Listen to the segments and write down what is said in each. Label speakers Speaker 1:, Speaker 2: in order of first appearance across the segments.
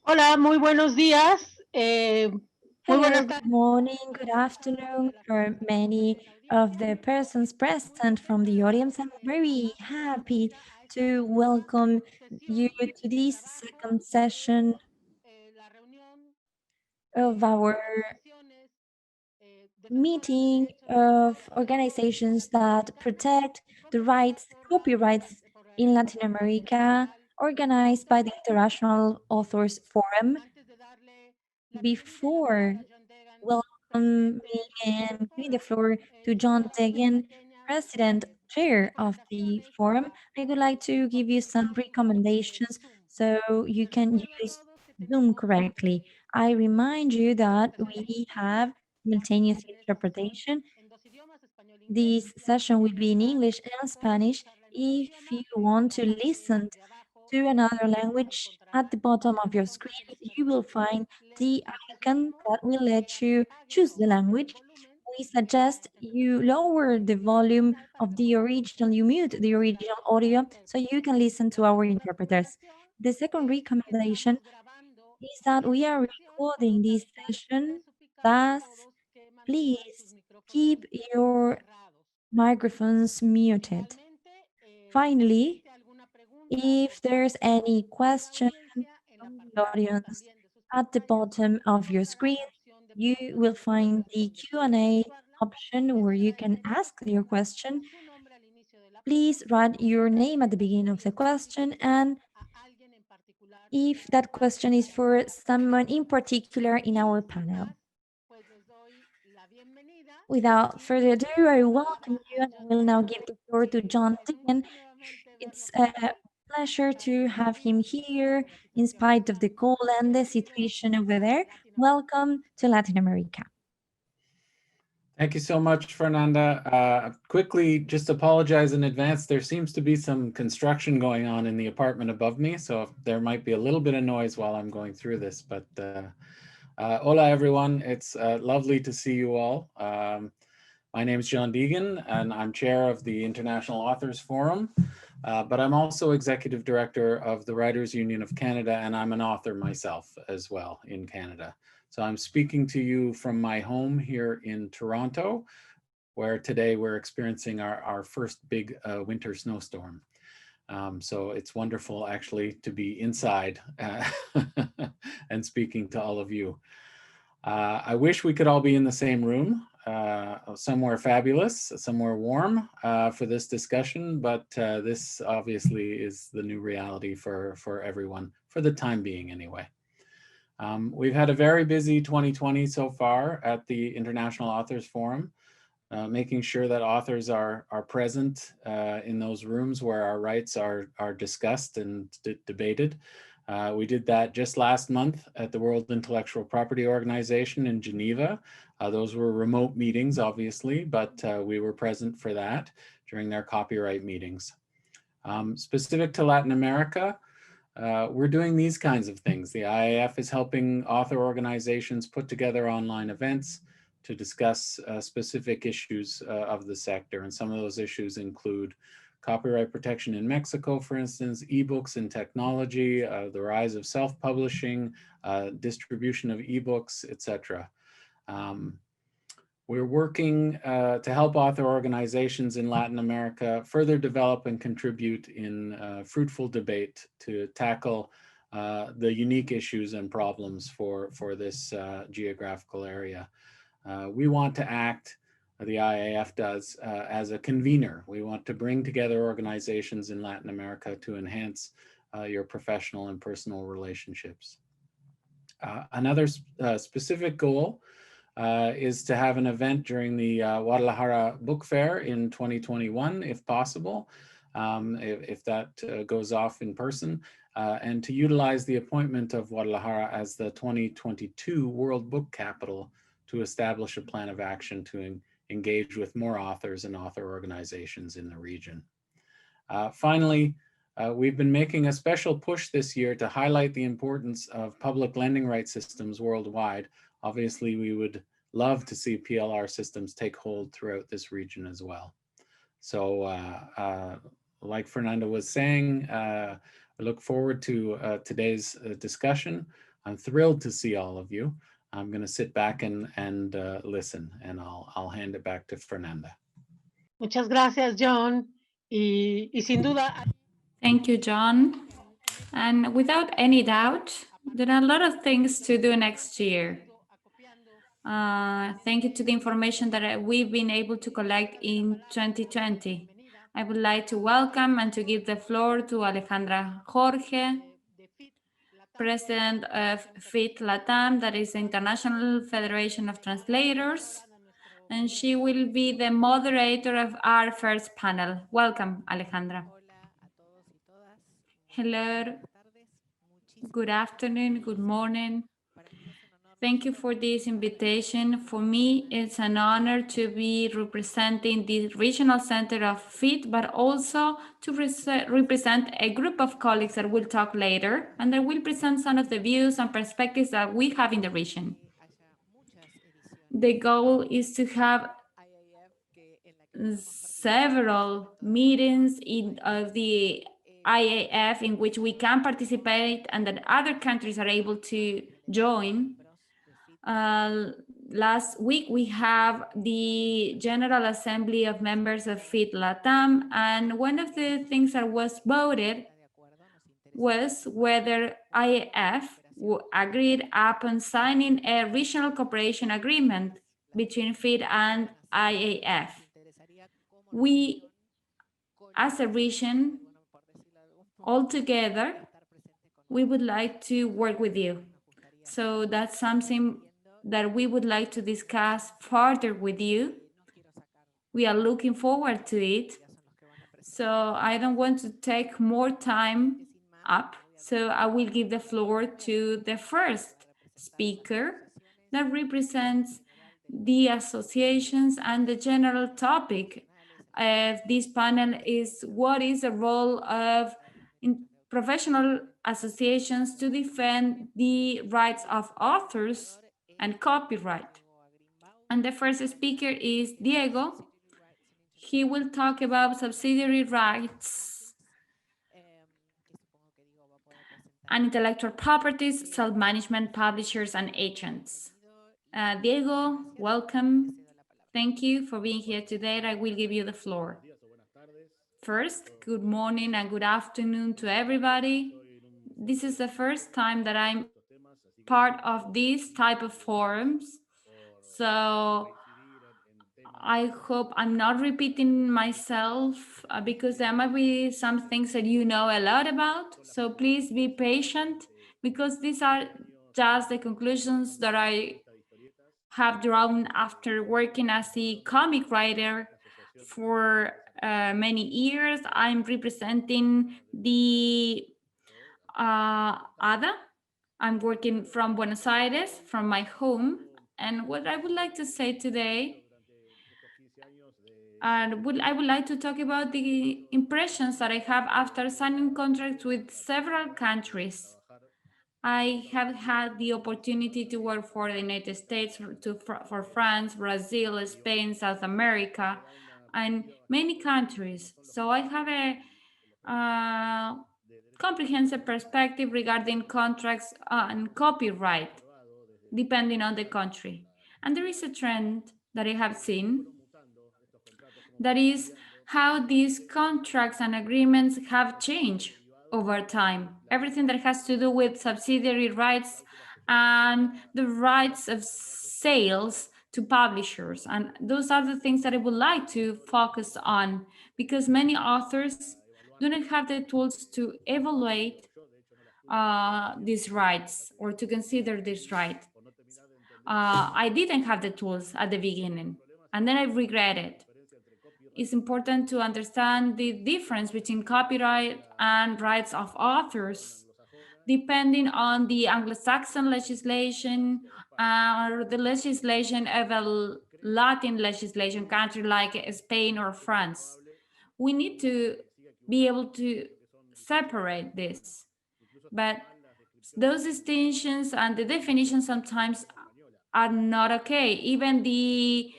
Speaker 1: Hola, muy buenos días. Muy
Speaker 2: Hello,
Speaker 1: buenas
Speaker 2: good
Speaker 1: tardes.
Speaker 2: morning, good afternoon for many of the persons present from the audience. I'm very happy to welcome you to this second session of our meeting of organizations that protect the rights, copyrights in Latin America, organized by the International Authors Forum. Before welcoming and giving the floor to John Deegan, President Chair of the forum, I would like to give you some recommendations so you can use Zoom correctly. I remind you that we have simultaneous interpretation. This session will be in English and Spanish. If you want to listen to another language, at the bottom of your screen, you will find the icon that will let you choose the language. We suggest you lower the volume of the original, you mute the original audio so you can listen to our interpreters. The second recommendation is that we are recording this session, thus please keep your microphones muted. Finally, if there's any question from the audience, at the bottom of your screen, you will find the Q&A option where you can ask your question. Please write your name at the beginning of the question, and if that question is for someone in particular in our panel. Without further ado, I welcome you and I will now give the floor to John Deegan. It's a pleasure to have him here in spite of the cold and the situation over there. Welcome to Latin America.
Speaker 3: Thank you so much, Fernanda. Quickly, just apologize in advance. There seems to be some construction going on in the apartment above me, so there might be a little bit of noise while I'm going through this. But hola, everyone. It's lovely to see you all. My name is John Deegan, and I'm chair of the International Authors Forum. But I'm also executive director of the Writers Union of Canada, and I'm an author myself as well in Canada. So I'm speaking to you from my home here in Toronto, where today we're experiencing our first big winter snowstorm. So it's wonderful actually to be inside and speaking to all of you. I wish we could all be in the same room, somewhere fabulous, somewhere warm for this discussion, but this obviously is the new reality for everyone, for the time being anyway. We've had a very busy 2020 so far at the International Authors Forum, making sure that authors are present in those rooms where our rights are discussed and debated. We did that just last month at the World Intellectual Property Organization in Geneva. Those were remote meetings, obviously, but we were present for that during their copyright meetings. Specific to Latin America, we're doing these kinds of things. The IAF is helping author organizations put together online events to discuss specific issues of the sector. And some of those issues include copyright protection in Mexico, for instance, ebooks and technology, the rise of self-publishing, distribution of ebooks, etc. We're working to help author organizations in Latin America further develop and contribute in fruitful debate to tackle the unique issues and problems for this geographical area. We want to act, the IAF does, as a convener. We want to bring together organizations in Latin America to enhance your professional and personal relationships. Another specific goal is to have an event during the Guadalajara Book Fair in 2021, if possible, if that goes off in person, and to utilize the appointment of Guadalajara as the 2022 World Book Capital to establish a plan of action to engage with more authors and author organizations in the region. Finally, we've been making a special push this year to highlight the importance of public lending rights systems worldwide. Obviously, we would love to see PLR systems take hold throughout this region as well. So like Fernanda was saying, I look forward to today's discussion. I'm thrilled to see all of you. I'm going to sit back and listen, and I'll hand it back to Fernanda.
Speaker 1: Muchas gracias, John. Y sin duda.
Speaker 4: Thank you, John. And without any doubt, there are a lot of things to do next year. Thank you to the information that we've been able to collect in 2020. I would like to welcome and to give the floor to Alejandra Jorge, President of FIT Latam, that is the International Federation of Translators, and she will be the moderator of our first panel. Welcome, Alejandra. Hello, good afternoon, good morning. Thank you for this invitation. For me, it's an honor to be representing the regional center of FIT, but also to represent a group of colleagues that will talk later, and that will present some of the views and perspectives that we have in the region. The goal is to have several meetings of the IAF in which we can participate and that other countries are able to join. Last week, we have the General Assembly of Members of FIT Latam, and one of the things that was voted was whether IAF agreed upon signing a regional cooperation agreement between FIT and IAF. We, as a region, all together, we would like to work with you. So that's something that we would like to discuss further with you. We are looking forward to it. So I don't want to take more time up. So I will give the floor to the first speaker that represents the associations, and the general topic of this panel is what is the role of professional associations to defend the rights of authors and copyright. And the first speaker is Diego. He will talk about subsidiary rights and intellectual properties, self-management, publishers, and agents. Diego, welcome. Thank you for being here today. I will give you the floor. First, good morning and good afternoon to everybody. This is the first time that I'm part of these type of forums. So I hope I'm not repeating myself because there might be some things that you know a lot about. So please be patient because these are just the conclusions that I have drawn after working as a comic writer for many years. I'm representing the ADA. I'm working from Buenos Aires, from my home. And what I would like to say today, I would like to talk about the impressions that I have after signing contracts with several countries. I have had the opportunity to work for the United States, for France, Brazil, Spain, South America, and many countries. So I have a comprehensive perspective regarding contracts and copyright, depending on the country. And there is a trend that I have seen, that is how these contracts and agreements have changed over time. Everything that has to do with subsidiary rights and the rights of sales to publishers. And those are the things that I would like to focus on, because many authors do not have the tools to evaluate these rights or to consider this right. I didn't have the tools at the beginning, and then I regret it. It's important to understand the difference between copyright and rights of authors, depending on the Anglo-Saxon legislation or the legislation of a Latin legislation country like Spain or France. We need to be able to separate this, but those distinctions and the definitions sometimes are not okay. Even the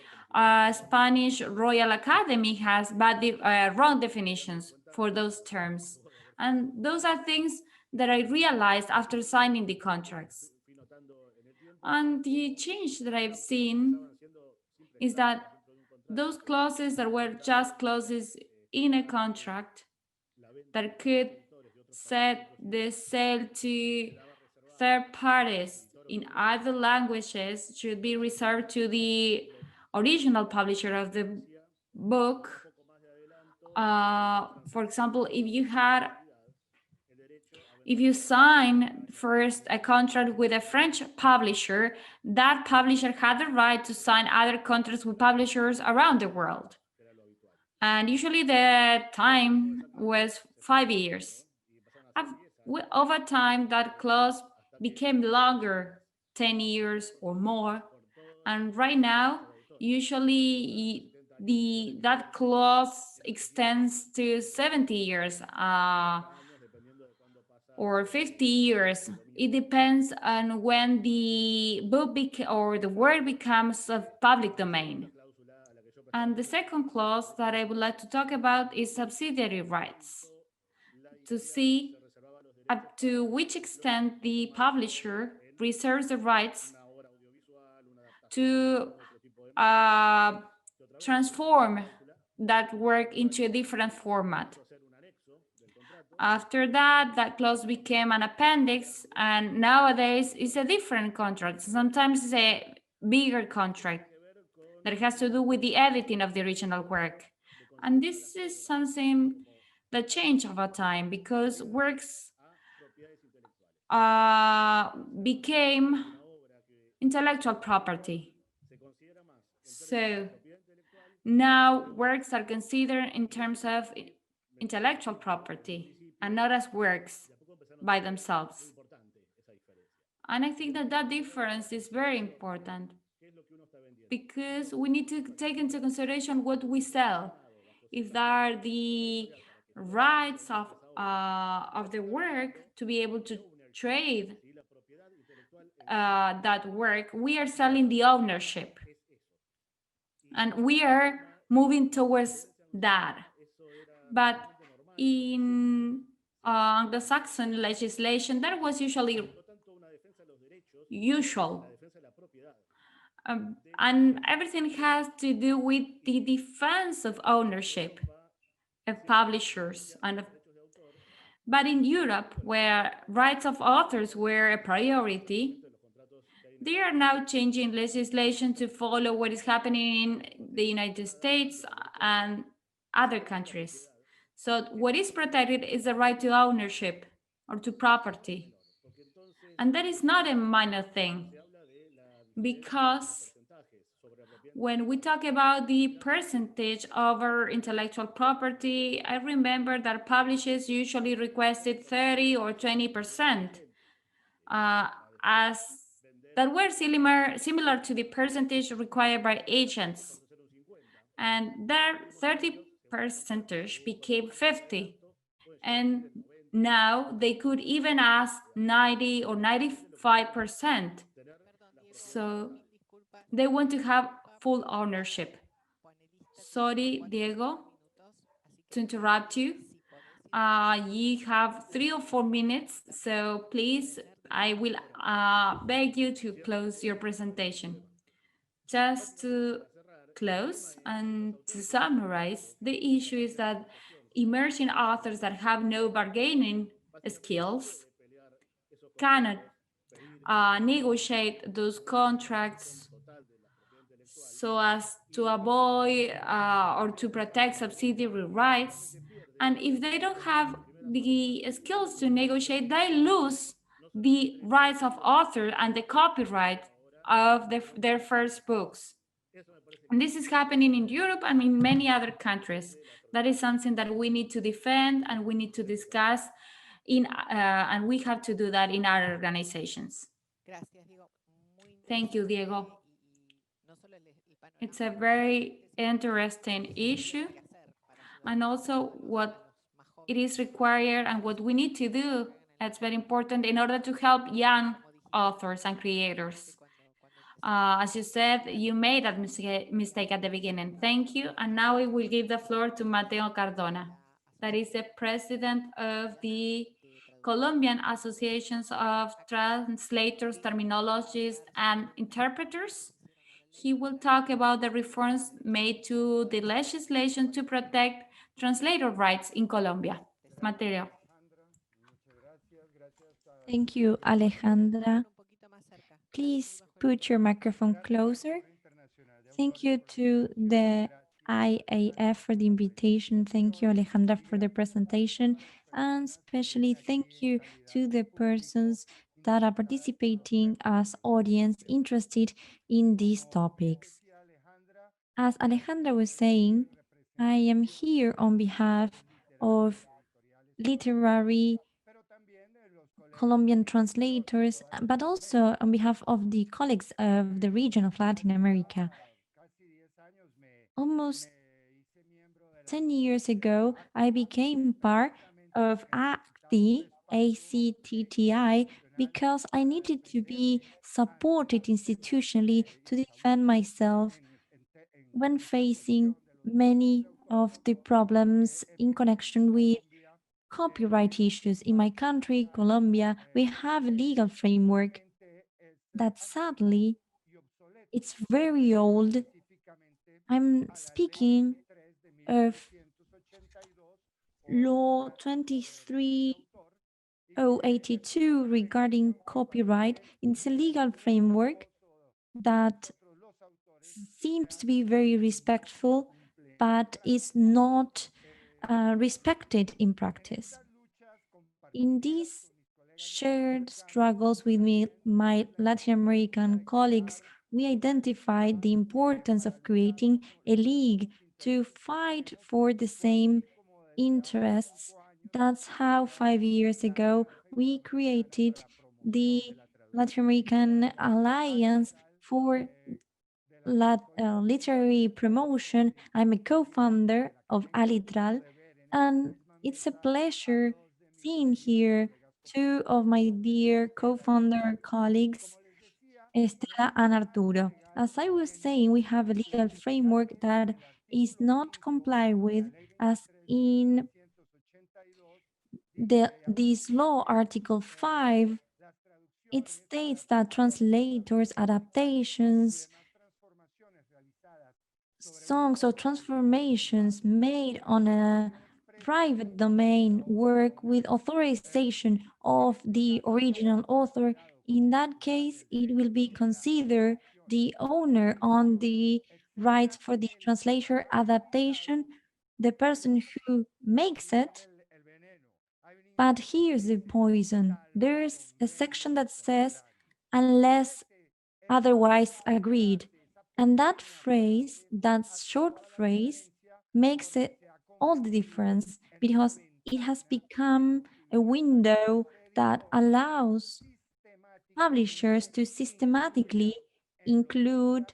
Speaker 4: Spanish Royal Academy has wrong definitions for those terms. And those are things that I realized after signing the contracts. And the change that I've seen is that those clauses that were just clauses in a contract that could set the sale to third parties in other languages should be reserved to the original publisher of the book. For example, if you sign first a contract with a French publisher, that publisher had the right to sign other contracts with publishers around the world. And usually the time was 5 years. Over time, that clause became longer, 10 years or more. And right now, usually that clause extends to 70 years or 50 years. It depends on when the book or the work becomes of public domain. And the second clause that I would like to talk about is subsidiary rights, to see up to which extent the publisher reserves the rights to transform that work into a different format. After that, that clause became an appendix, and nowadays it's a different contract. Sometimes it's a bigger contract that has to do with the editing of the original work. And this is something that changed over time because works became intellectual property. So now works are considered in terms of intellectual property and not as works by themselves. And I think that that difference is very important because we need to take into consideration what we sell. If there are the rights of the work to be able to trade that work, we are selling the ownership. And we are moving towards that. But in Anglo-Saxon legislation, that was usually usual. And everything has to do with the defense of ownership of publishers. But in Europe, where rights of authors were a priority, they are now changing legislation to follow what is happening in the United States and other countries. So what is protected is the right to ownership or to property. And that is not a minor thing, because when we talk about the percentage over intellectual property, I remember that publishers usually requested 30 or 20%, as that were similar to the percentage required by agents. And their 30% became 50. And now they could even ask 90 or 95%. So they want to have full ownership. Sorry, Diego, to interrupt you. You have 3 or 4 minutes, so please, I will beg you to close your presentation. Just to close and to summarize, the issue is that emerging authors that have no bargaining skills cannot negotiate those contracts so as to avoid or to protect subsidiary rights. And if they don't have the skills to negotiate, they lose the rights of author and the copyright of their first books. And this is happening in Europe and in many other countries. That is something that we need to defend and we need to discuss and we have to do that in our organizations. Thank you, Diego. It's a very interesting issue, and also what it is required and what we need to do. It's very important in order to help young authors and creators. As you said, you made that mistake at the beginning. Thank you. And now I will give the floor to Mateo Cardona, that is the president of the Colombian associations of translators, terminologists, and interpreters. He will talk about the reforms made to the legislation to protect translator rights in Colombia. Mateo.
Speaker 2: Thank you, Alejandra. Please put your microphone closer. Thank you to the IAF for the invitation. Thank you, Alejandra, for the presentation. And especially thank you to the persons that are participating as audience interested in these topics. As Alejandra was saying, I am here on behalf of literary Colombian translators, but also on behalf of the colleagues of the region of Latin America. Almost 10 years ago, I became part of ACTTI, because I needed to be supported institutionally to defend myself when facing many of the problems in connection with copyright issues. In my country, Colombia, we have a legal framework that sadly it's very old. I'm speaking of Law 23082 regarding copyright. It's a legal framework that seems to be very respectful, but is not respected in practice. In these shared struggles with my Latin American colleagues, we identified the importance of creating a league to fight for the same interests. That's how 5 years ago we created the Latin American Alliance for Literary Promotion. I'm a co-founder of Alitral, and it's a pleasure seeing here two of my dear co-founder colleagues, Estela and Arturo. As I was saying, we have a legal framework that is not complied with, as in this law, Article 5, it states that translators, adaptations, songs or transformations made on a private domain work with authorization of the original author. In that case, it will be considered the owner on the rights for the translation adaptation, the person who makes it. But here's the poison. There's a section that says, unless otherwise agreed. And that phrase, that short phrase, makes it all the difference, because it has become a window that allows publishers to systematically include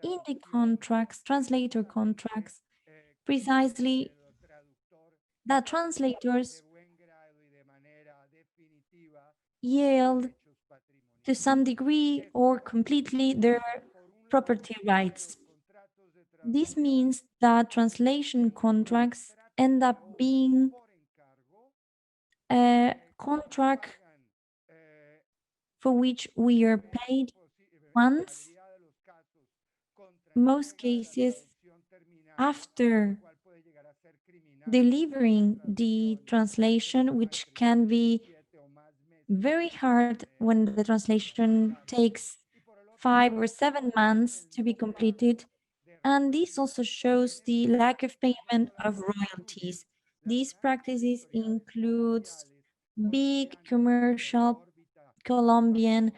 Speaker 2: in the contracts, translator contracts, precisely that translators yield to some degree or completely their property rights. This means that translation contracts end up being a contract for which we are paid once, most cases after delivering the translation, which can be very hard when the translation takes 5 or 7 months to be completed. And this also shows the lack of payment of royalties. These practices includes big commercial Colombian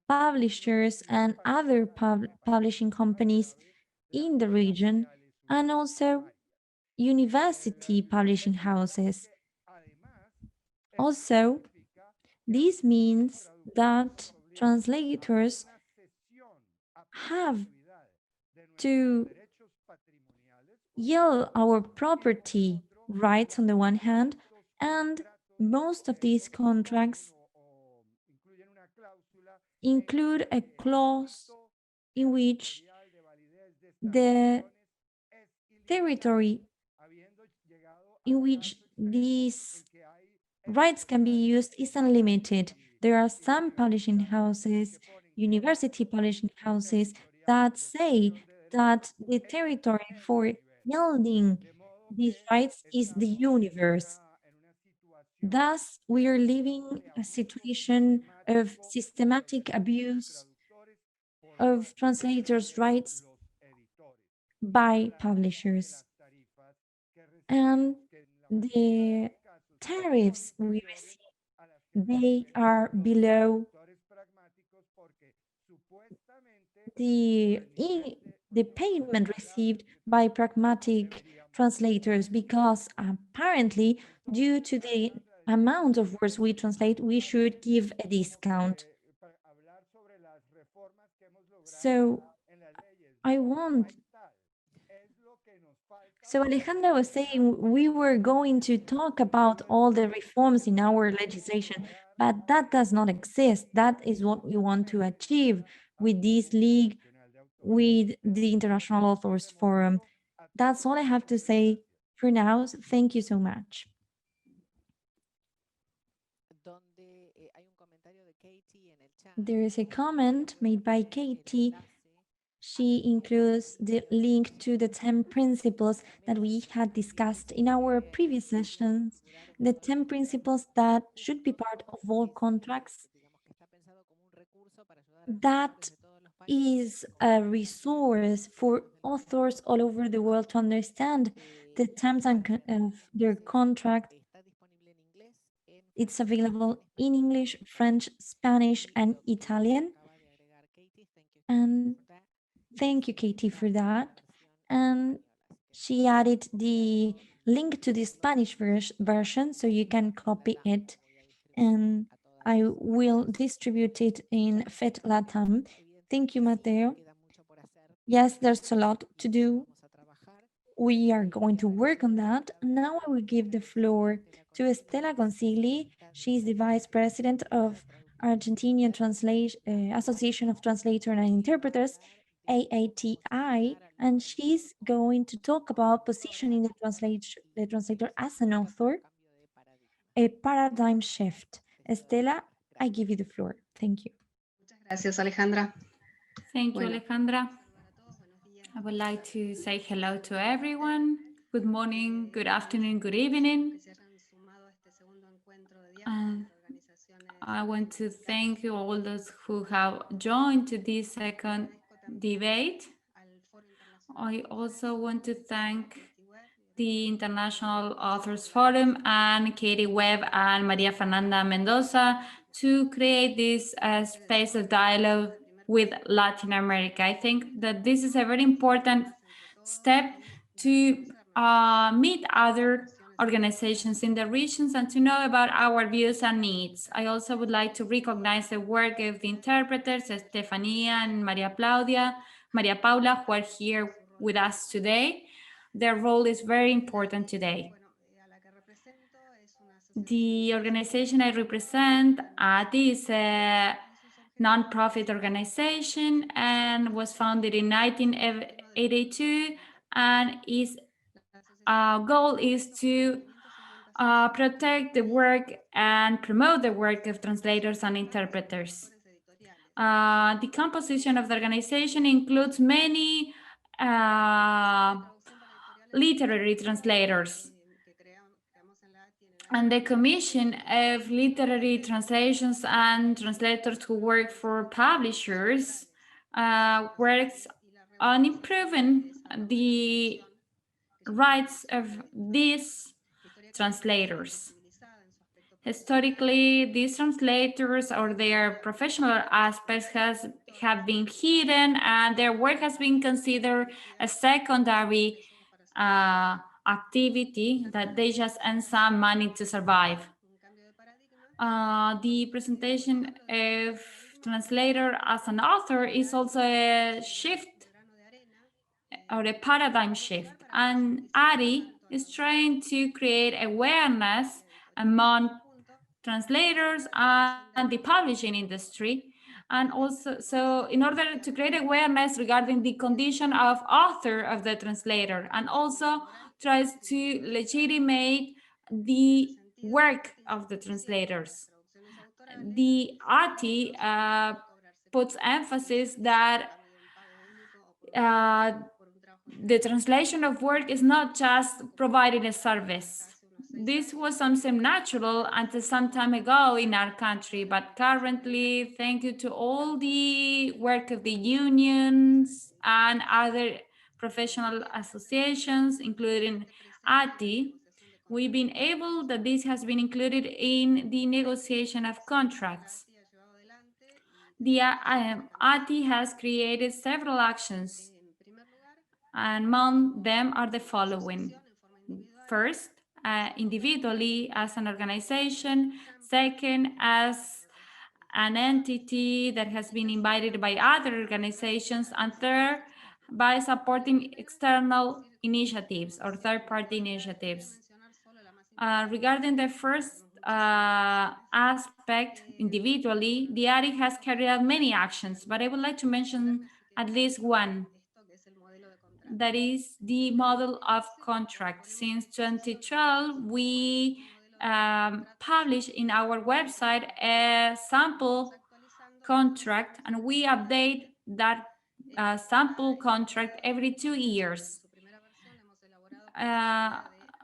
Speaker 2: publishers and other publishing companies in the region, and also university publishing houses. Also, this means that translators have to yield our property rights on the one hand, and most of these contracts include a clause in which the territory in which these rights can be used is unlimited. There are some publishing houses, university publishing houses, that say that the territory for yielding these rights is the universe. Thus, we are living a situation of systematic abuse of translators' rights by publishers. And the tariffs we receive, they are below the, the payment received by pragmatic translators, because apparently, due to the amount of words we translate, we should give a discount. So I want So Alejandra was saying we were going to talk about all the reforms in our legislation, but that does not exist. That is what we want to achieve with this league, with the International Authors Forum. That's all I have to say for now. Thank you so much. There is a comment made by Katie. She includes the link to the 10 principles that we had discussed in our previous sessions, the 10 principles that should be part of all contracts. That is a resource for authors all over the world to understand the terms of their contract. It's available in English, French, Spanish, and Italian. And thank you, Katie, for that. And she added the link to the Spanish version, so you can copy it. And I will distribute it in FET Latam. Thank you, Mateo. Yes, there's a lot to do. We are going to work on that. Now I will give the floor to Estela Consigli. She's the Vice President of Argentinian Association of Translators and Interpreters, AATI, and she's going to talk about positioning the translator as an author, a paradigm shift. Estela, I give you the floor. Thank you.
Speaker 5: Gracias, Alejandra.
Speaker 4: Thank you, Alejandra. I would like to say hello to everyone. Good morning, good afternoon, good evening. I want to thank you all those who have joined to this second debate. I also want to thank the International Authors Forum and Katie Webb and Maria Fernanda Mendoza to create this space of dialogue with Latin America. I think that this is a very important step to meet other organizations in the regions and to know about our views and needs. I also would like to recognize the work of the interpreters, Estefania and Maria Paula, who are here with us today. Their role is very important today. The organization I represent, ATI, is a non-profit organization and was founded in 1982, and its goal is to protect the work and promote the work of translators and interpreters. The composition of the organization includes many literary translators. And the Commission of Literary Translations and Translators who work for publishers works on improving the rights of these translators. Historically, these translators or their professional aspects have been hidden, and their work has been considered a secondary activity that they just earn some money to survive. The presentation of translator as an author is also a shift or a paradigm shift, and ARI is trying to create awareness among translators and the publishing industry, and also so in order to create awareness regarding the condition of author of the translator, and also tries to legitimate the work of the translators. The ATI puts emphasis that the translation of work is not just providing a service. This was something natural until some time ago in our country, but currently, thank you to all the work of the unions and other professional associations, including ATI, we've been able that this has been included in the negotiation of contracts. The ATI has created several actions, and among them are the following. First, individually as an organization. Second, as an entity that has been invited by other organizations. And third, by supporting external initiatives or third-party initiatives. Regarding the first aspect, individually, the ARI has carried out many actions, but I would like to mention at least one. That is the model of contract. Since 2012, we publish in our website a sample contract, and we update that sample contract every 2 years.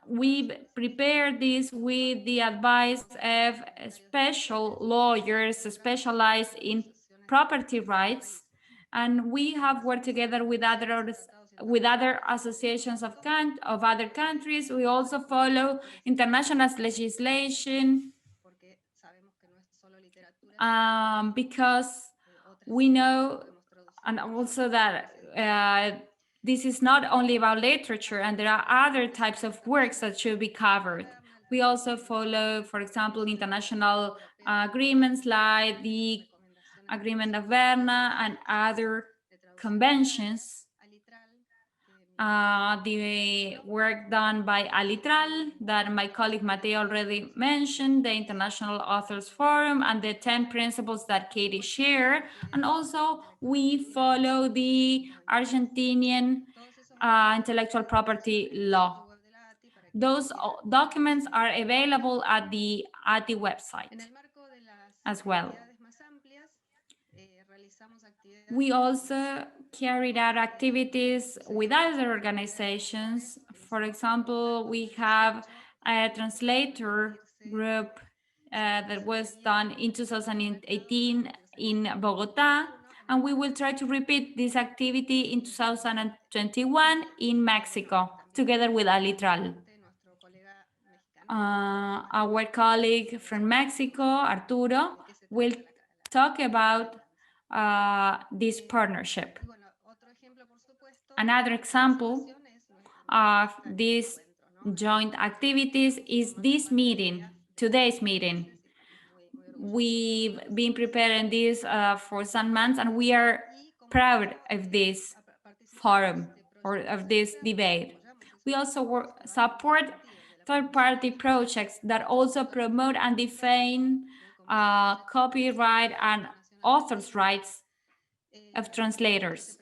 Speaker 4: We prepare this with the advice of special lawyers specialized in property rights, and we have worked together with other associations of other countries. We also follow international legislation because we know, and also that this is not only about literature, and there are other types of works that should be covered. We also follow, for example, international agreements like the Agreement of Berna and other conventions. The work done by Alitral that my colleague Mateo already mentioned, the International Authors Forum, and the 10 principles that Katie shared. And also we follow the Argentinian intellectual property law. Those documents are available at the ATI website as well. We also carried out activities with other organizations. For example, we have a translator group that was done in 2018 in Bogota, and we will try to repeat this activity in 2021 in Mexico, together with Alitral. Our colleague from Mexico, Arturo, will talk about this partnership. Another example of these joint activities is this meeting, today's meeting. We've been preparing this for some months, and we are proud of this forum or of this debate. We also support third-party projects that also promote and defend copyright and authors' rights of translators.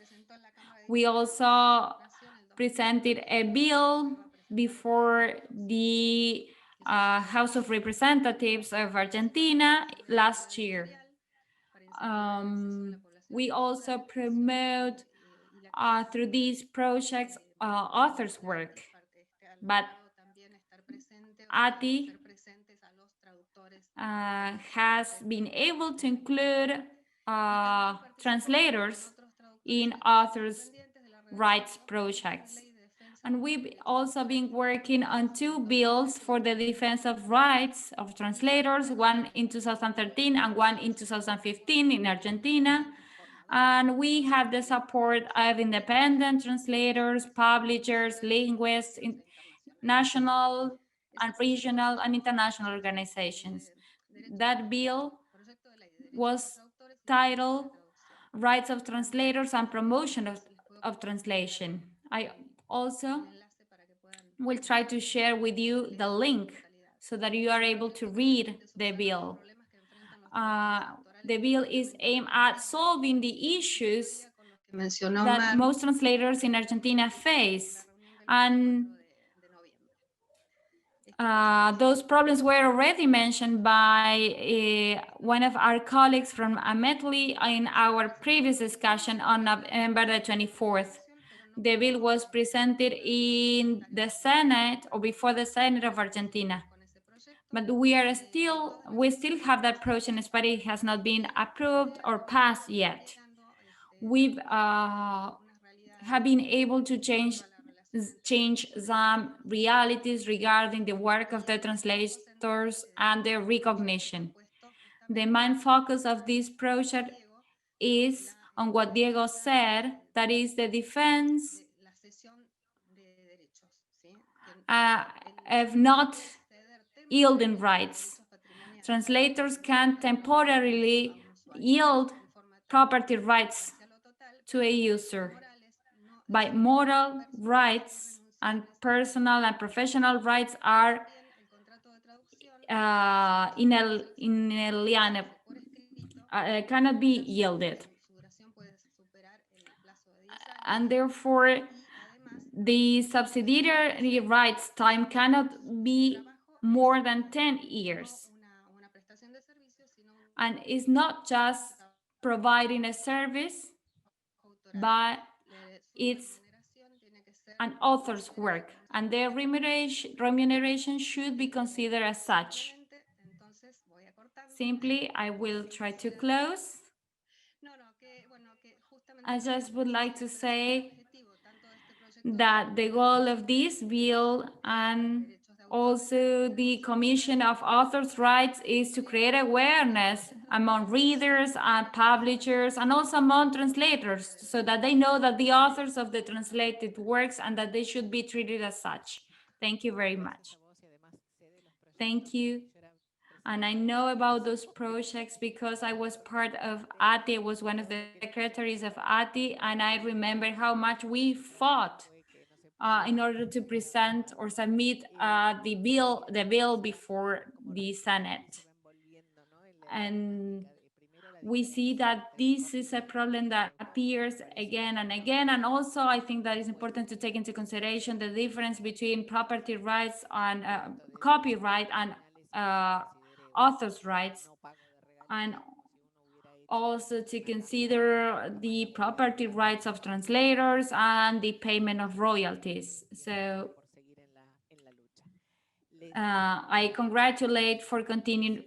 Speaker 4: We also presented a bill before the House of Representatives of Argentina last year. We also promote through these projects authors' work, but ATI has been able to include translators in authors' rights projects. And we've also been working on 2 bills for the defense of rights of translators, one in 2013 and one in 2015 in Argentina. And we have the support of independent translators, publishers, linguists, national and regional and international organizations. That bill was titled Rights of Translators and Promotion of Translation. I also will try to share with you the link so that you are able to read the bill. The bill is aimed at solving the issues that most translators in Argentina face. And those problems were already mentioned by one of our colleagues from Ametli in our previous discussion on November the 24th. The bill was presented in the Senate or before the Senate of Argentina. But we still have that process, but it has not been approved or passed yet. We've have been able to change some realities regarding the work of the translators and their recognition. The main focus of this project is on what Diego said, that is the defense of not yielding rights. Translators can temporarily yield property rights to a user, but moral rights and personal and professional rights are inalienable, cannot be yielded. And therefore, the subsidiary rights time cannot be more than 10 years. And it's not just providing a service, but it's an author's work, and their remuneration should be considered as such. Simply, I will try to close. I just would like to say that the goal of this bill and also the Commission of Authors' Rights is to create awareness among readers and publishers and also among translators so that they know that the authors of the translated works and that they should be treated as such. Thank you very much. Thank you. And I know about those projects because I was part of ATI, I was one of the secretaries of ATI, and I remember how much we fought in order to present or submit the bill before the Senate. And we see that this is a problem that appears again and again. And also, I think that it's important to take into consideration the difference between property rights and copyright and author's rights, and also to consider the property rights of translators and the payment of royalties. So I congratulate for continuing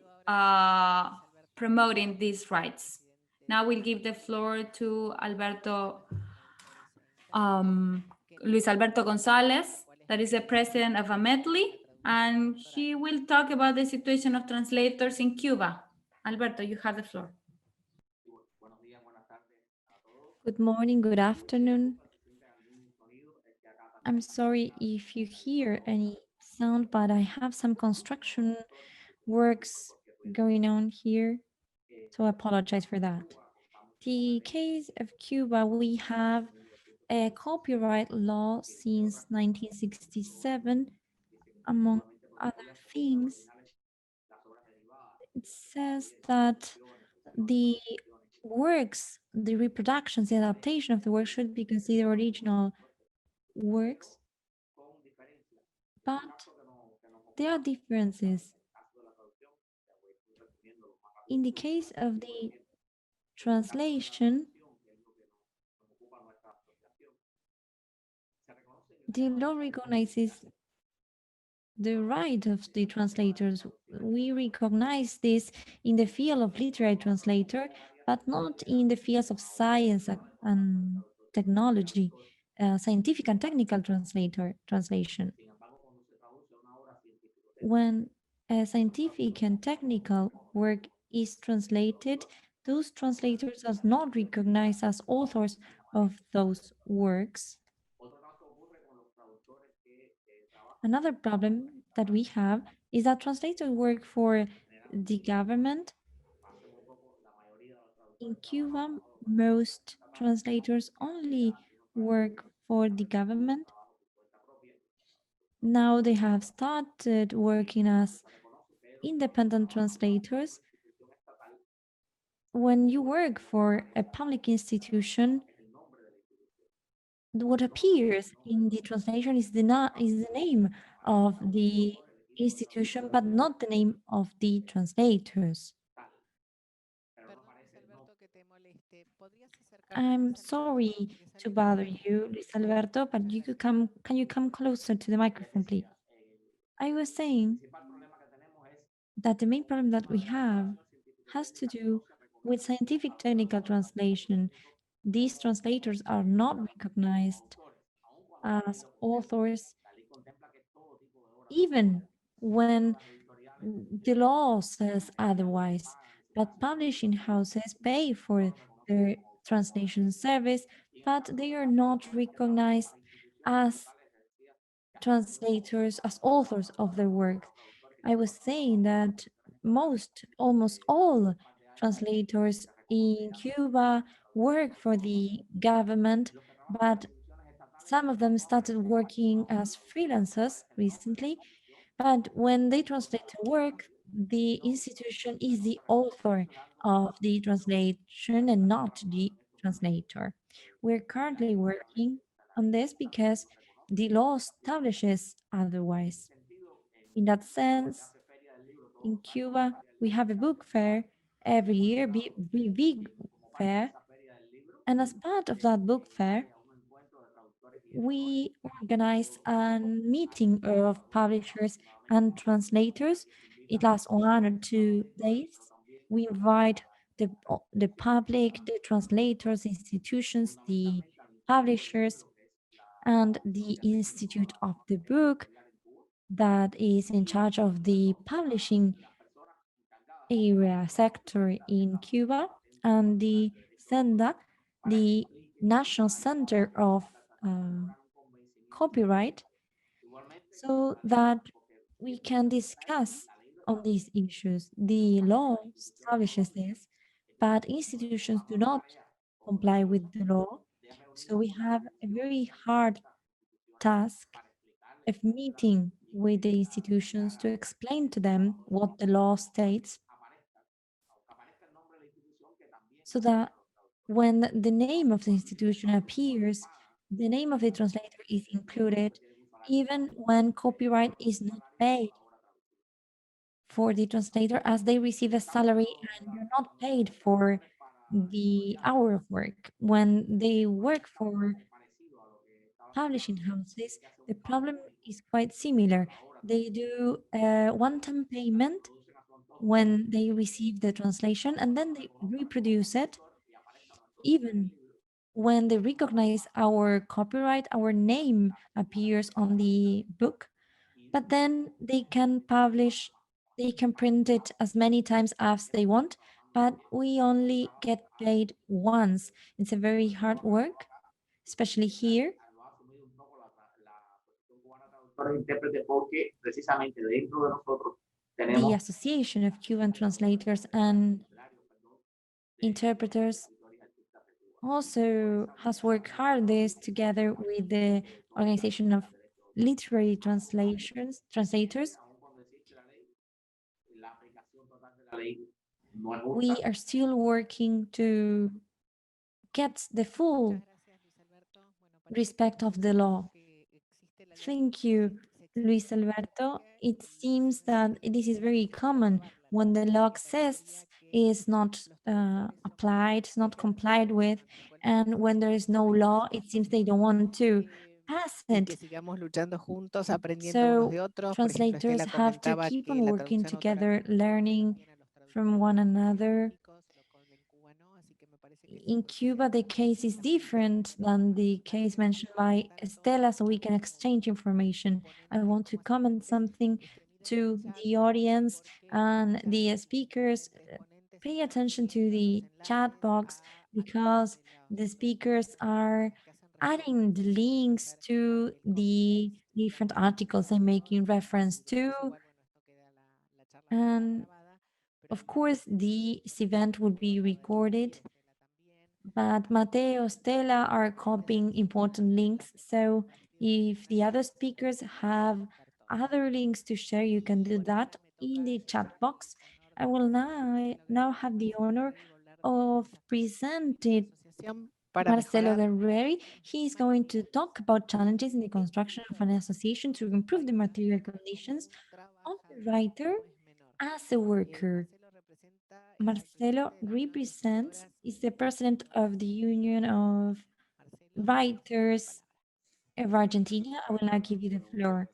Speaker 4: promoting these rights. Now we'll give the floor to Luis Alberto González, that is the president of Ametli, and he will talk about the situation of translators in Cuba. Alberto, you have the floor.
Speaker 2: Good morning, good afternoon. I'm sorry if you hear any sound, but I have some construction works going on here, so I apologize for that. The case of Cuba, we have a copyright law since 1967, among other things. It says that the works, the reproductions, the adaptation of the work should be considered original works, but there are differences. In the case of the translation, the law recognizes the right of the translators. We recognize this in the field of literary translator, but not in the fields of science and technology, scientific and technical translation. When a scientific and technical work is translated, those translators are not recognized as authors of those works. Another problem that we have is that translators work for the government. In Cuba, most translators only work for the government. Now they have started working as independent translators. When you work for a public institution, what appears in the translation is the name of the institution, but not the name of the translators. I'm sorry to bother you, Luis Alberto, but can you come closer to the microphone, please? I was saying that the main problem that we have has to do with scientific technical translation. These translators are not recognized as authors, even when the law says otherwise. But publishing houses pay for their translation service, but they are not recognized as translators, as authors of their work. I was saying that almost all translators in Cuba work for the government, but some of them started working as freelancers recently. But when they translate their work, the institution is the author of the translation and not the translator. We're currently working on this because the law establishes otherwise. In that sense, in Cuba, we have a book fair every year, big fair, and as part of that book fair, we organize a meeting of publishers and translators. It lasts 1 or 2 days. We invite the public, the translators, institutions, the publishers, and the Institute of the Book that is in charge of the publishing area sector in Cuba, and the SENDA, the National Center of Copyright, so that we can discuss on these issues. The law establishes this, but institutions do not comply with the law. So we have a very hard task of meeting with the institutions to explain to them what the law states, so that when the name of the institution appears, the name of the translator is included, even when copyright is not paid for the translator, as they receive a salary and they're not paid for the hour of work. When they work for publishing houses, the problem is quite similar. They do a one-time payment when they receive the translation, and then they reproduce it. Even when they recognize our copyright, our name appears on the book, but then they can print it as many times as they want, but we only get paid once. It's a very hard work, especially here. The Association of Cuban Translators and Interpreters also has worked hard this together with the organization of literary translators. We are still working to get the full respect of the law. Thank you, Luis Alberto. It seems that this is very common when the law exists is not applied, not complied with, and when there is no law, it seems they don't want to pass it. So translators have to keep on working together, learning from one another. In Cuba, the case is different than the case mentioned by Estela, so we can exchange information. I want to comment something to the audience and the speakers. Pay attention to the chat box, because the speakers are adding the links to the different articles I'm making reference to. And of course, this event will be recorded, but Mateo, Stella are copying important links. So if the other speakers have other links to share, you can do that in the chat box. I will now have the honor of presenting Marcelo Guerreri. He is going to talk about challenges in the construction of an association to improve the material conditions of the writer as a worker. Marcelo represents, is the president of the Union of Writers of Argentina. I will now give you the floor.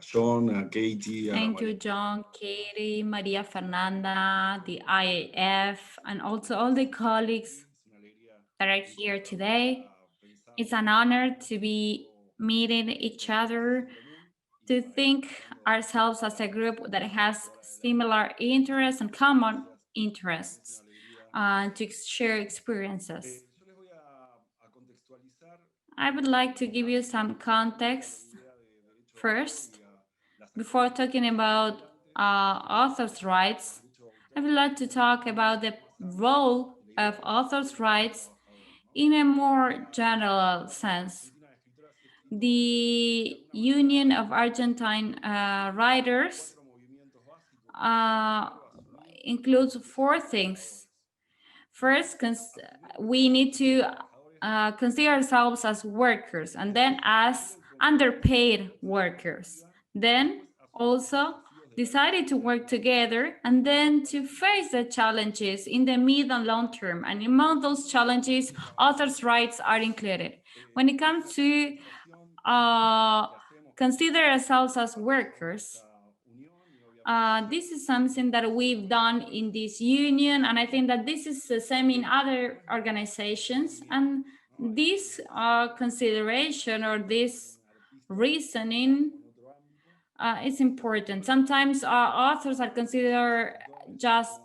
Speaker 6: Sean, Katie,
Speaker 4: Thank you, John, Katie, Maria Fernanda, the IAF, and also all the colleagues that are here today. It's an honor to be meeting each other, to think ourselves as a group that has similar interests and common interests, to share experiences. I would like to give you some context first. Before talking about authors' rights, I would like to talk about the role of authors' rights in a more general sense. The Union of Argentine Writers includes four things. First, we need to consider ourselves as workers, and then as underpaid workers. Then also decided to work together, and then to face the challenges in the mid and long term. And among those challenges, authors' rights are included. When it comes to consider ourselves as workers, this is something that we've done in this union, and I think that this is the same in other organizations. And this consideration or this reasoning is important. Sometimes authors are considered just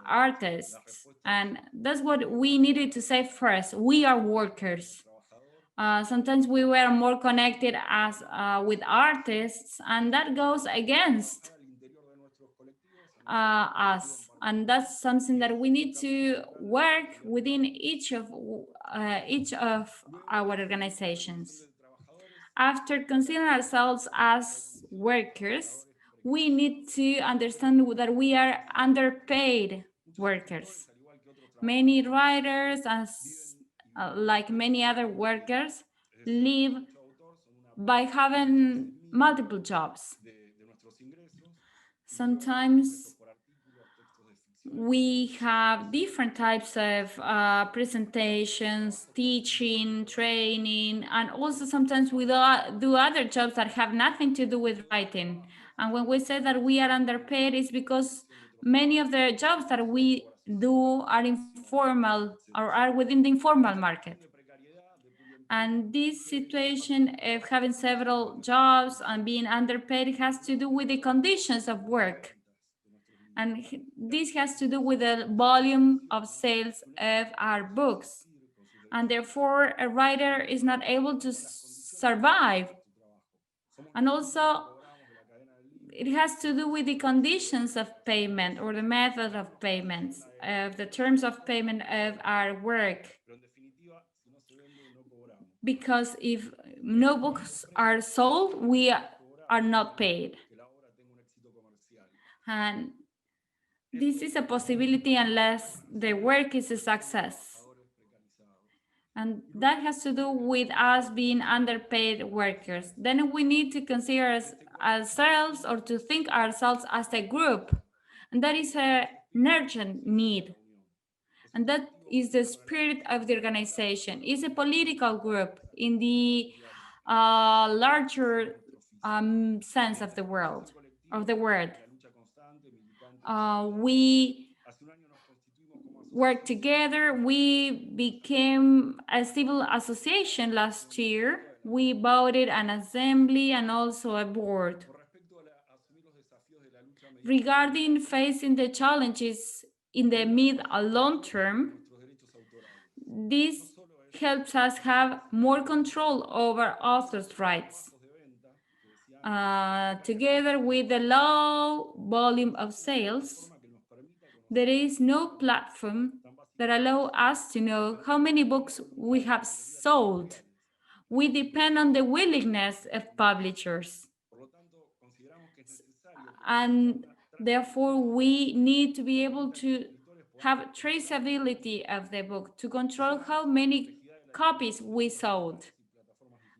Speaker 4: artists, and that's what we needed to say first. We are workers. Sometimes we were more connected as with artists, and that goes against us, and that's something that we need to work within each of our organizations. After considering ourselves as workers, we need to understand that we are underpaid workers. Many writers, as like many other workers, live by having multiple jobs. Sometimes we have different types of presentations, teaching, training, and also sometimes we do other jobs that have nothing to do with writing. And when we say that we are underpaid, it's because many of the jobs that we do are informal or are within the informal market. And this situation of having several jobs and being underpaid has to do with the conditions of work. And this has to do with the volume of sales of our books. And therefore, a writer is not able to survive. And also, it has to do with the conditions of payment or the method of payments, of the terms of payment of our work. Because if no books are sold, we are not paid. And this is a possibility unless the work is a success. And that has to do with us being underpaid workers. Then we need to consider ourselves or to think ourselves as a group. And that is an urgent need. And that is the spirit of the organization. It's a political group in the larger sense of the world, of the word. We work together. We became a civil association last year. We voted an assembly and also a board. Regarding facing the challenges in the mid and long term, this helps us have more control over authors' rights. Together with the low volume of sales, there is no platform that allows us to know how many books we have sold. We depend on the willingness of publishers. And therefore, we need to be able to have traceability of the book to control how many copies we sold.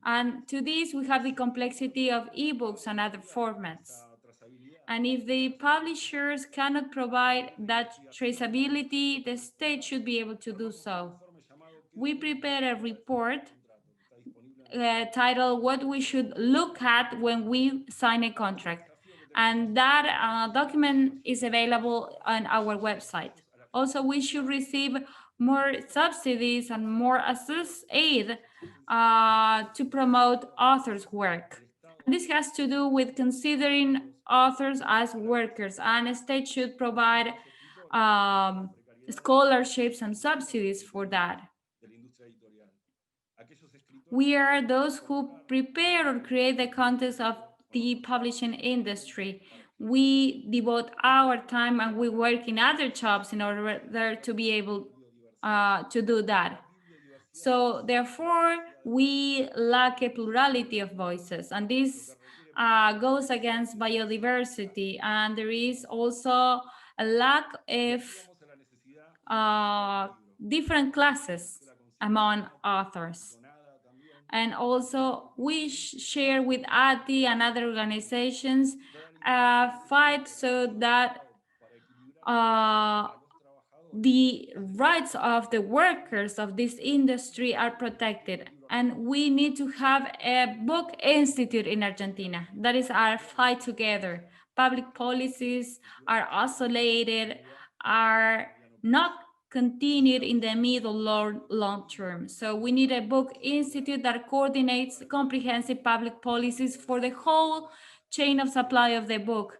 Speaker 4: And to this, we have the complexity of ebooks and other formats. And if the publishers cannot provide that traceability, the state should be able to do so. We prepared a report titled What We Should Look At When We Sign a Contract. And that document is available on our website. Also, we should receive more subsidies and more assist aid to promote authors' work. This has to do with considering authors as workers, and a state should provide scholarships and subsidies for that. We are those who prepare or create the context of the publishing industry. We devote our time and we work in other jobs in order to be able to do that. So therefore, we lack a plurality of voices, and this goes against biodiversity. And there is also a lack of different classes among authors. And also, we share with ATI and other organizations fight so that the rights of the workers of this industry are protected. And we need to have a book institute in Argentina. That is our fight together. Public policies are isolated, are not continued in the middle or long term. So we need a book institute that coordinates comprehensive public policies for the whole chain of supply of the book,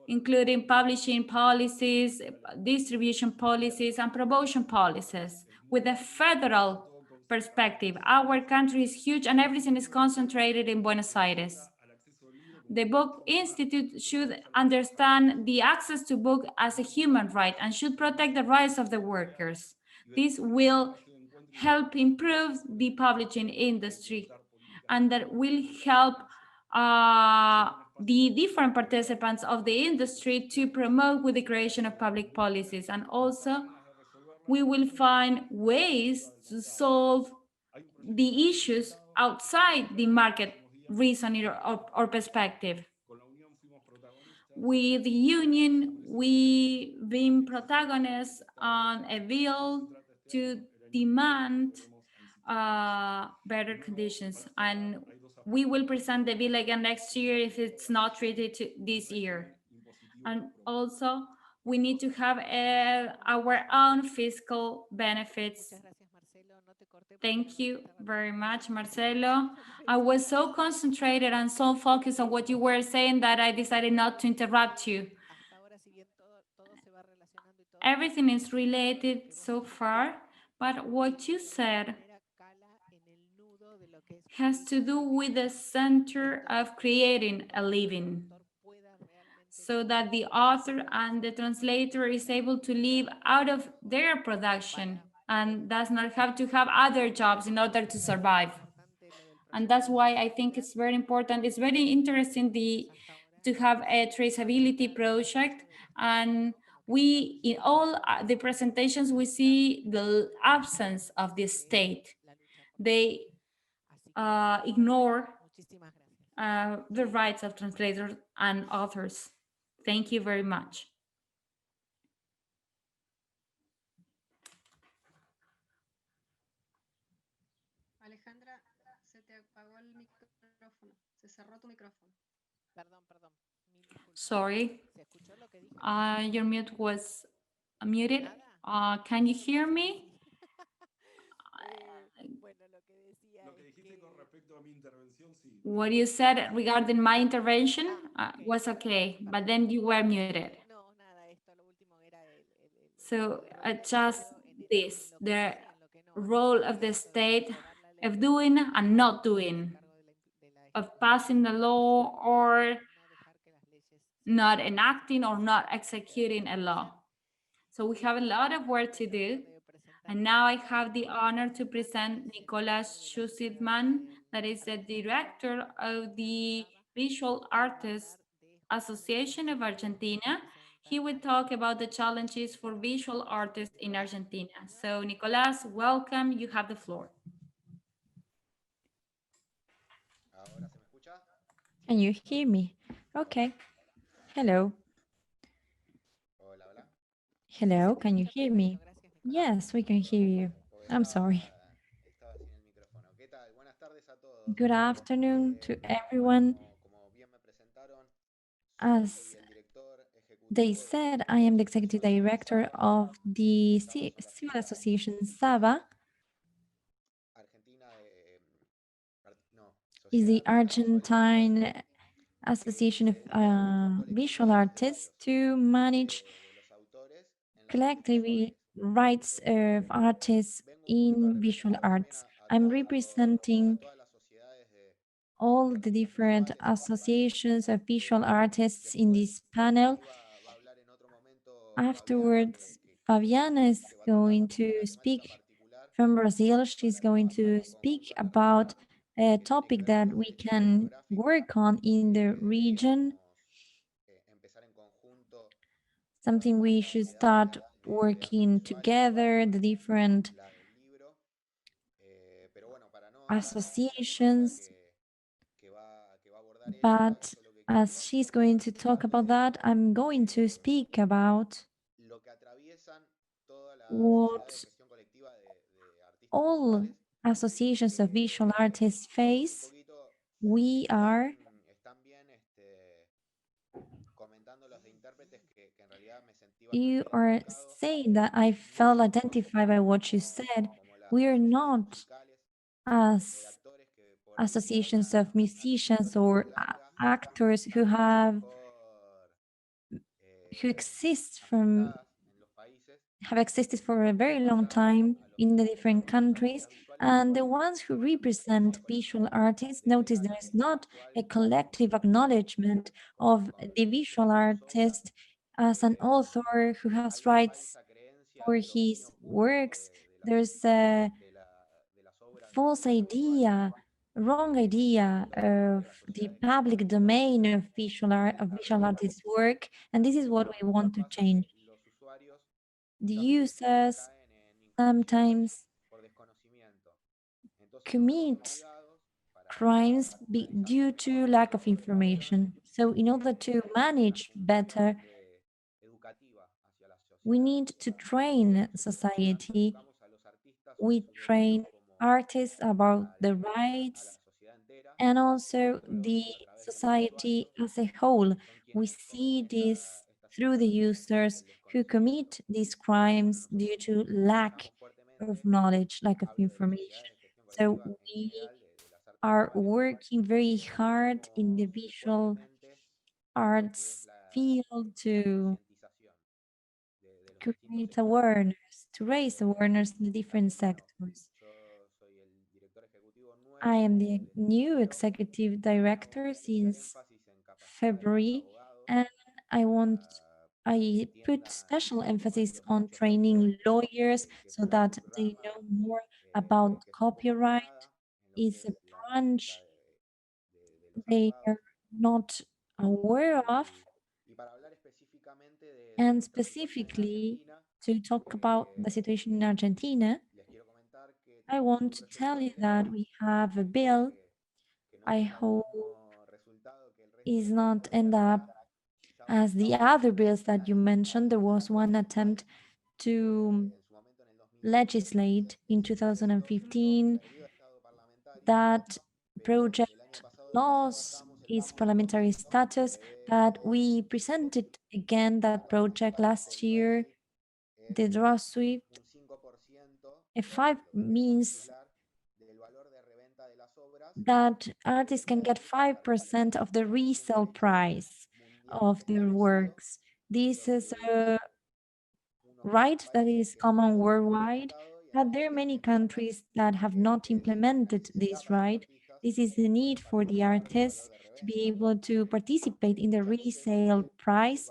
Speaker 4: including publishing policies, distribution policies, and promotion policies with a federal perspective. Our country is huge and everything is concentrated in Buenos Aires. The Book Institute should understand the access to book as a human right and should protect the rights of the workers. This will help improve the publishing industry, and that will help the different participants of the industry to promote with the creation of public policies. And also, we will find ways to solve the issues outside the market reasoning or perspective. With the union, we've been protagonists on a bill to demand better conditions, and we will present the bill again next year if it's not treated this year. And also, we need to have our own fiscal benefits. Thank you very much, Marcelo. I was so concentrated and so focused on what you were saying that I decided not to interrupt you. Everything is related so far, but what you said has to do with the center of creating a living, so that the author and the translator is able to live out of their production and does not have to have other jobs in order to survive. And that's why I think it's very important. It's very interesting to have a traceability project. And we, in all the presentations, we see the absence of the state. They ignore the rights of translators and authors. Thank you very much.
Speaker 5: Alejandra, se te apagó el micrófono, se cerró tu micrófono.
Speaker 4: Sorry, your mute was muted. Can you hear me? What you said regarding my intervention was okay, but then you were muted. So just this, the role of the state of doing and not doing, of passing the law or not enacting or not executing a law. So we have a lot of work to do. And now I have the honor to present Nicolas Schustedman, that is the director of the Visual Artists Association of Argentina. He will talk about the challenges for visual artists in Argentina. So Nicolas, welcome, you have the floor.
Speaker 2: Can you hear me? Okay. Hello. Hello, can you hear me? Yes, we can hear you. I'm sorry. Good afternoon to everyone. As they said, I am the executive director of the Civil Association SABA. Is the Argentine Association of Visual Artists to manage collective rights of artists in visual arts. I'm representing all the different associations of visual artists in this panel. Afterwards, Fabiana is going to speak from Brazil. She's going to speak about a topic that we can work on in the region, something we should start working together, the different associations. But as she's going to talk about that, I'm going to speak about what all associations of visual artists face. We are You are saying that I felt identified by what you said. We are not as associations of musicians or actors who have existed for a very long time in the different countries, and the ones who represent visual artists notice there is not a collective acknowledgement of the visual artist as an author who has rights for his works. There's a false idea, wrong idea of the public domain of visual artists' work, and this is what we want to change. The users sometimes commit crimes due to lack of information. So in order to manage better, we need to train society. We train artists about the rights and also the society as a whole. We see this through the users who commit these crimes due to lack of knowledge, lack of information. So we are working very hard in the visual arts field to create awareness, to raise awareness in the different sectors. I am the new executive director since February, and I put special emphasis on training lawyers so that they know more about copyright. It's a branch they are not aware of, and specifically to talk about the situation in Argentina, I want to tell you that we have a bill. I hope is not end up as the other bills that you mentioned. There was one attempt to legislate in 2015 that project lost its parliamentary status, but we presented again that project last year. The drawsweep, a 5 means that artists can get 5% of the resale price of their works. This is a right that is common worldwide, but there are many countries that have not implemented this right. This is the need for the artists to be able to participate in the resale price,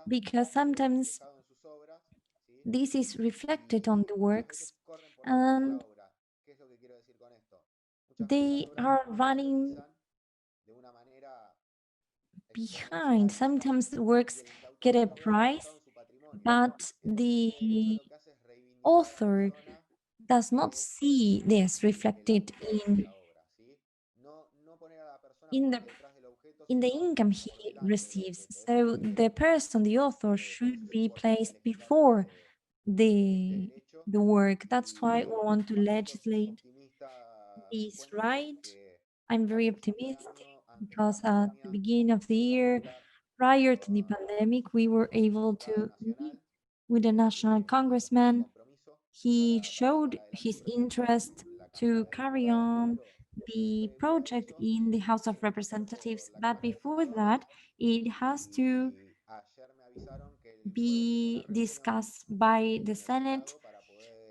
Speaker 2: because sometimes this is reflected on the works and they are running behind. Sometimes the works get a price, but the author does not see this reflected in the in the income he receives. So the person, the author, should be placed before the the work. That's why we want to legislate this right. I'm very optimistic because at the beginning of the year, prior to the pandemic, we were able to meet with a national congressman. He showed his interest to carry on the project in the House of Representatives, but before that, it has to be discussed by the Senate.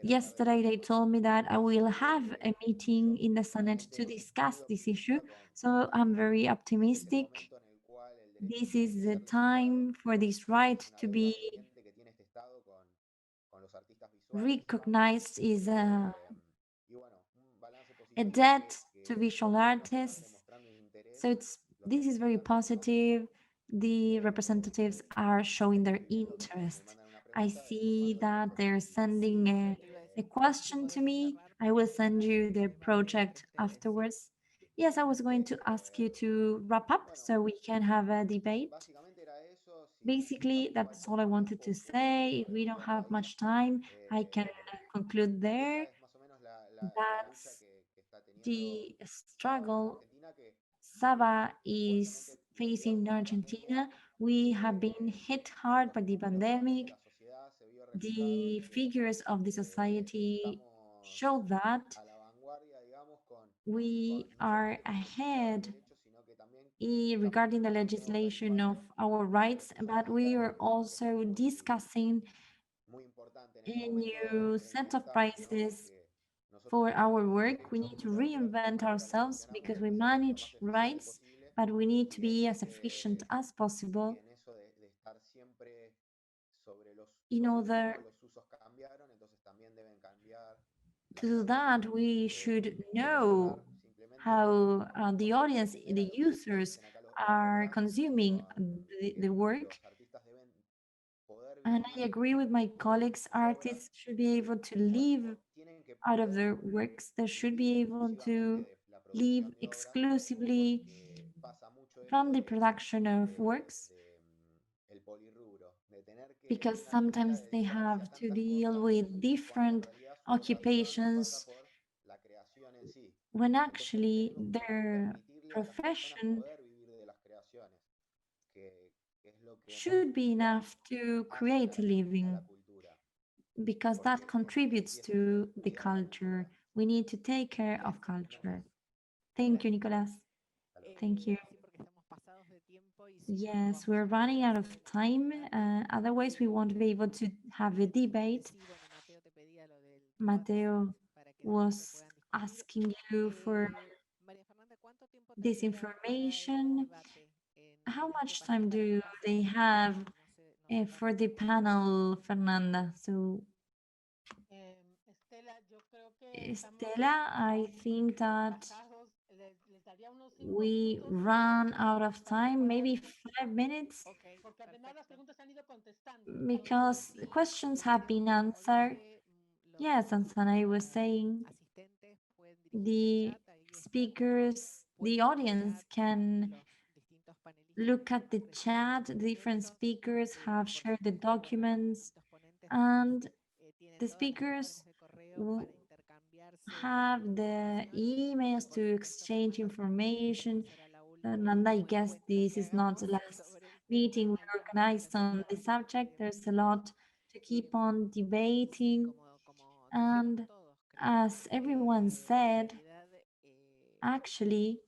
Speaker 2: Yesterday, they told me that I will have a meeting in the Senate to discuss this issue. So I'm very optimistic. This is the time for this right to be recognized is a debt to visual artists. So this is very positive. The representatives are showing their interest. I see that they're sending a question to me. I will send you the project afterwards. Yes, I was going to ask you to wrap up so we can have a debate. Basically, that's all I wanted to say. If we don't have much time, I can conclude there. That's the struggle Saba is facing in Argentina. We have been hit hard by the pandemic. The figures of the society show that we are ahead regarding the legislation of our rights, but we are also discussing a new set of prices for our work. We need to reinvent ourselves because we manage rights, but we need to be as efficient as possible. In order to do that, we should know how the audience, the users, are consuming the work. And I agree with my colleagues, artists should be able to live out of their works. They should be able to live exclusively from the production of works, because sometimes they have to deal with different occupations when actually their profession should be enough to create a living, because that contributes to the culture. We need to take care of culture. Thank you, Nicolas. Thank you. Yes, we're running out of time. Otherwise, we won't be able to have a debate. Mateo was asking you for this information. How much time do they have for the panel, Fernanda? So, Estela, I think that we ran out of time, maybe 5 minutes, because questions have been answered. Yes, and Sanay was saying the speakers, the audience can look at the chat. The different speakers have shared the documents, and the speakers have the emails to exchange information. And I guess this is not the last meeting we organized on the subject. There's a lot to keep on debating. And as everyone said, actually,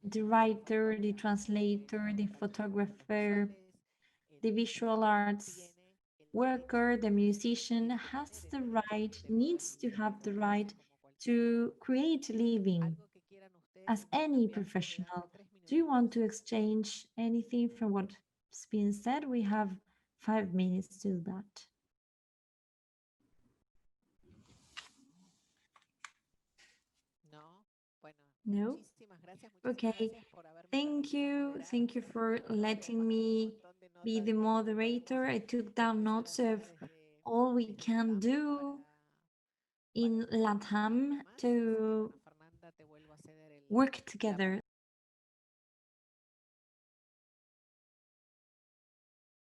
Speaker 2: the writer, the translator, the photographer, the visual arts worker, the musician has the right, needs to have the right to create a living as any professional. Do you want to exchange anything from what's been said? We have 5 minutes to do that. No? Okay. Thank you. Thank you for letting me be the moderator. I took down notes of all we can do in LATAM to work together